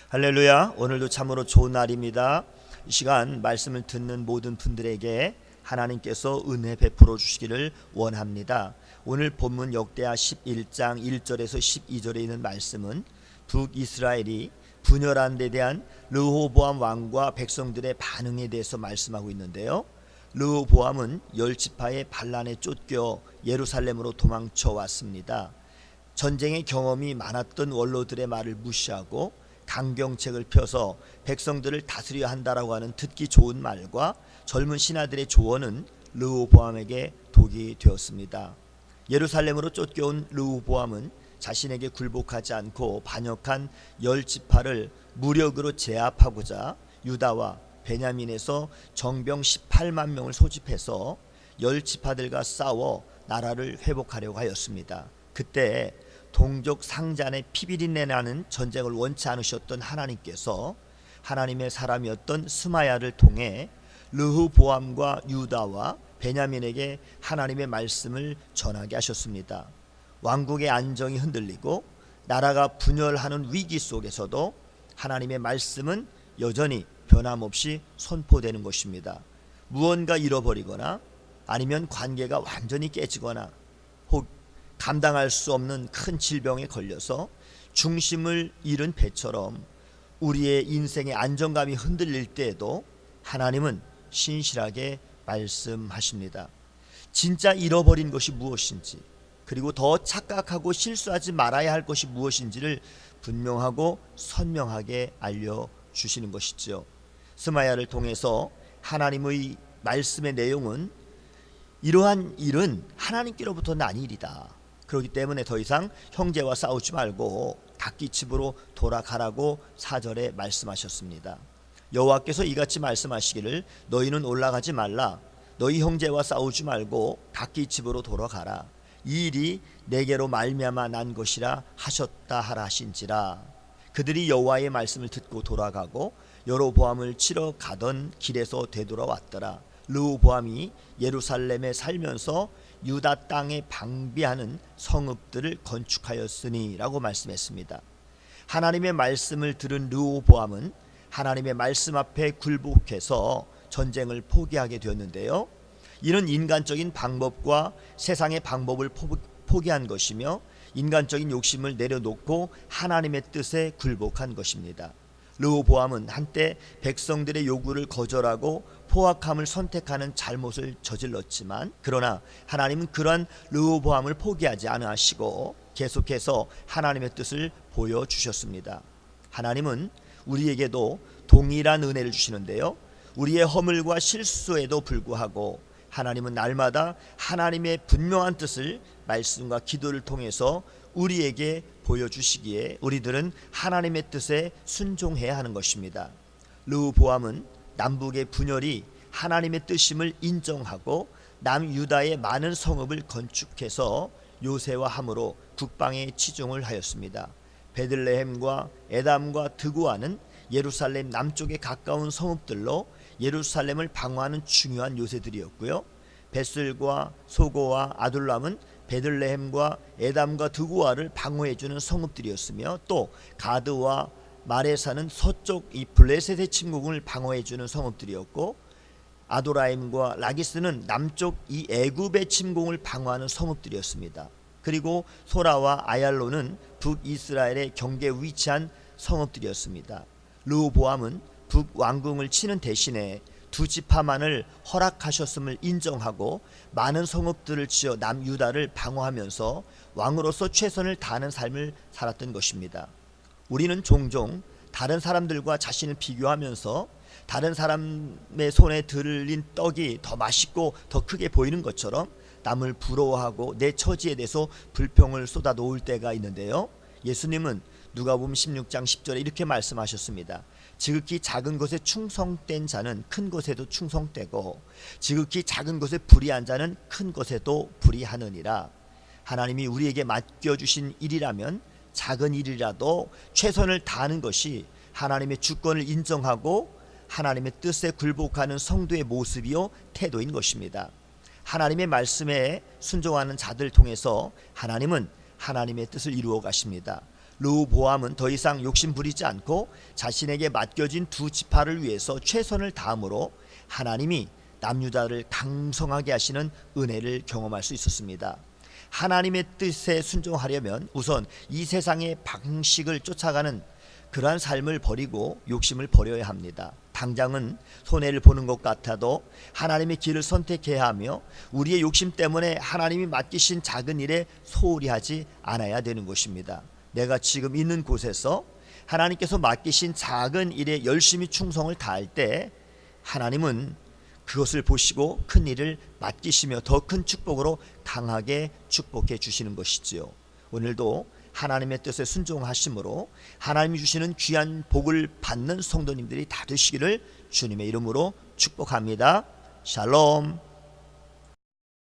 할렐루야. 오늘도 참으로 좋은 날입니다. 이 시간 말씀을 듣는 모든 분들에게 하나님께서 은혜 베풀어 주시기를 원합니다. 오늘 본문 역대하 11장 1절에서 12절에 있는 말씀은 북이스라엘이 분열한 데 대한 르호보암 왕과 백성들의 반응에 대해서 말씀하고 있는데요. 르호보암은 10지파의 반란에 쫓겨 예루살렘으로 도망쳐 왔습니다. 전쟁의 경험이 많았던 원로들의 말을 무시하고 강경책을 펴서 백성들을 다스려야 한다라고 하는 듣기 좋은 말과 젊은 신하들의 조언은 르호보암에게 독이 되었습니다. 예루살렘으로 쫓겨온 르호보암은 자신에게 굴복하지 않고 반역한 10지파를 무력으로 제압하고자 유다와 베냐민에서 정병 18만 명을 소집해서 10지파들과 싸워 나라를 회복하려고 하였습니다. 그때 동족 상잔의 피비린내 나는 전쟁을 원치 않으셨던 하나님께서 하나님의 사람이었던 스마야를 통해 르호보암과 유다와 베냐민에게 하나님의 말씀을 전하게 하셨습니다. 왕국의 안정이 흔들리고 나라가 분열하는 위기 속에서도 하나님의 말씀은 여전히 변함없이 선포되는 것입니다. 무언가 잃어버리거나 아니면 관계가 완전히 깨지거나 혹 감당할 수 없는 큰 질병에 걸려서 중심을 잃은 배처럼 우리의 인생의 안정감이 흔들릴 때에도 하나님은 신실하게 말씀하십니다. 진짜 잃어버린 것이 무엇인지, 그리고 더 착각하고 실수하지 말아야 할 것이 무엇인지를 분명하고 선명하게 알려주시는 것이죠. 스마야를 통해서 하나님의 말씀의 내용은 이러한 일은 하나님께로부터 난 일이다. 그렇기 때문에 더 이상 형제와 싸우지 말고 각기 집으로 돌아가라고 4절에 말씀하셨습니다. 여호와께서 이같이 말씀하시기를 너희는 올라가지 말라. 너희 형제와 싸우지 말고 각기 집으로 돌아가라. 이 일이 내게로 말미암아 난 것이라 하셨다 하라 하신지라. 그들이 여호와의 말씀을 듣고 돌아가고 여로보암을 치러 가던 길에서 되돌아왔더라. 르호보암이 예루살렘에 살면서 유다 땅에 방비하는 성읍들을 건축하였으니 라고 말씀했습니다. 하나님의 말씀을 들은 르호보암은 하나님의 말씀 앞에 굴복해서 전쟁을 포기하게 되었는데요. 이는 인간적인 방법과 세상의 방법을 포기한 것이며 인간적인 욕심을 내려놓고 하나님의 뜻에 굴복한 것입니다. 르호보암은 한때 백성들의 요구를 거절하고 포악함을 선택하는 잘못을 저질렀지만, 그러나 하나님은 그러한 르호보암을 포기하지 않으시고 계속해서 하나님의 뜻을 보여주셨습니다. 하나님은 우리에게도 동일한 은혜를 주시는데요, 우리의 허물과 실수에도 불구하고 하나님은 날마다 하나님의 분명한 뜻을 말씀과 기도를 통해서 우리에게 보여주시기에 우리들은 하나님의 뜻에 순종해야 하는 것입니다. 르호보암은 남북의 분열이 하나님의 뜻임을 인정하고 남유다의 많은 성읍을 건축해서 요새와 함으로 국방에 치중을 하였습니다. 베들레헴과 에담과 드고아는 예루살렘 남쪽에 가까운 성읍들로 예루살렘을 방어하는 중요한 요새들이었고요. 벳슬과 소고와 아둘람은 베들레헴과 에담과 드고아를 방어해주는 성읍들이었으며, 또 가드와 마레사는 서쪽 이 블레셋의 침공을 방어해주는 성읍들이었고, 아도라임과 라기스는 남쪽 이 애굽의 침공을 방어하는 성읍들이었습니다. 그리고 소라와 아얄로는 북이스라엘의 경계에 위치한 성읍들이었습니다. 르호보암은 북왕궁을 치는 대신에 2지파만을 허락하셨음을 인정하고 많은 성읍들을 지어 남유다를 방어하면서 왕으로서 최선을 다하는 삶을 살았던 것입니다. 우리는 종종 다른 사람들과 자신을 비교하면서 다른 사람의 손에 들린 떡이 더 맛있고 더 크게 보이는 것처럼 남을 부러워하고 내 처지에 대해서 불평을 쏟아놓을 때가 있는데요, 예수님은 누가복음 16장 10절에 이렇게 말씀하셨습니다. 지극히 작은 것에 충성된 자는 큰 것에도 충성되고 지극히 작은 것에 불의한 자는 큰 것에도 불의하느니라. 하나님이 우리에게 맡겨주신 일이라면 작은 일이라도 최선을 다하는 것이 하나님의 주권을 인정하고 하나님의 뜻에 굴복하는 성도의 모습이요 태도인 것입니다. 하나님의 말씀에 순종하는 자들 통해서 하나님은 하나님의 뜻을 이루어 가십니다. 르호보암은 더 이상 욕심 부리지 않고 자신에게 맡겨진 두 지파를 위해서 최선을 다함으로 하나님이 남유다를 강성하게 하시는 은혜를 경험할 수 있었습니다. 하나님의 뜻에 순종하려면 우선 이 세상의 방식을 쫓아가는 그러한 삶을 버리고 욕심을 버려야 합니다. 당장은 손해를 보는 것 같아도 하나님의 길을 선택해야 하며 우리의 욕심 때문에 하나님이 맡기신 작은 일에 소홀히 하지 않아야 되는 것입니다. 내가 지금 있는 곳에서 하나님께서 맡기신 작은 일에 열심히 충성을 다할 때 하나님은 그것을 보시고 큰 일을 맡기시며 더 큰 축복으로 강하게 축복해 주시는 것이지요. 오늘도 하나님의 뜻에 순종하심으로 하나님이 주시는 귀한 복을 받는 성도님들이 다 되시기를 주님의 이름으로 축복합니다. 샬롬.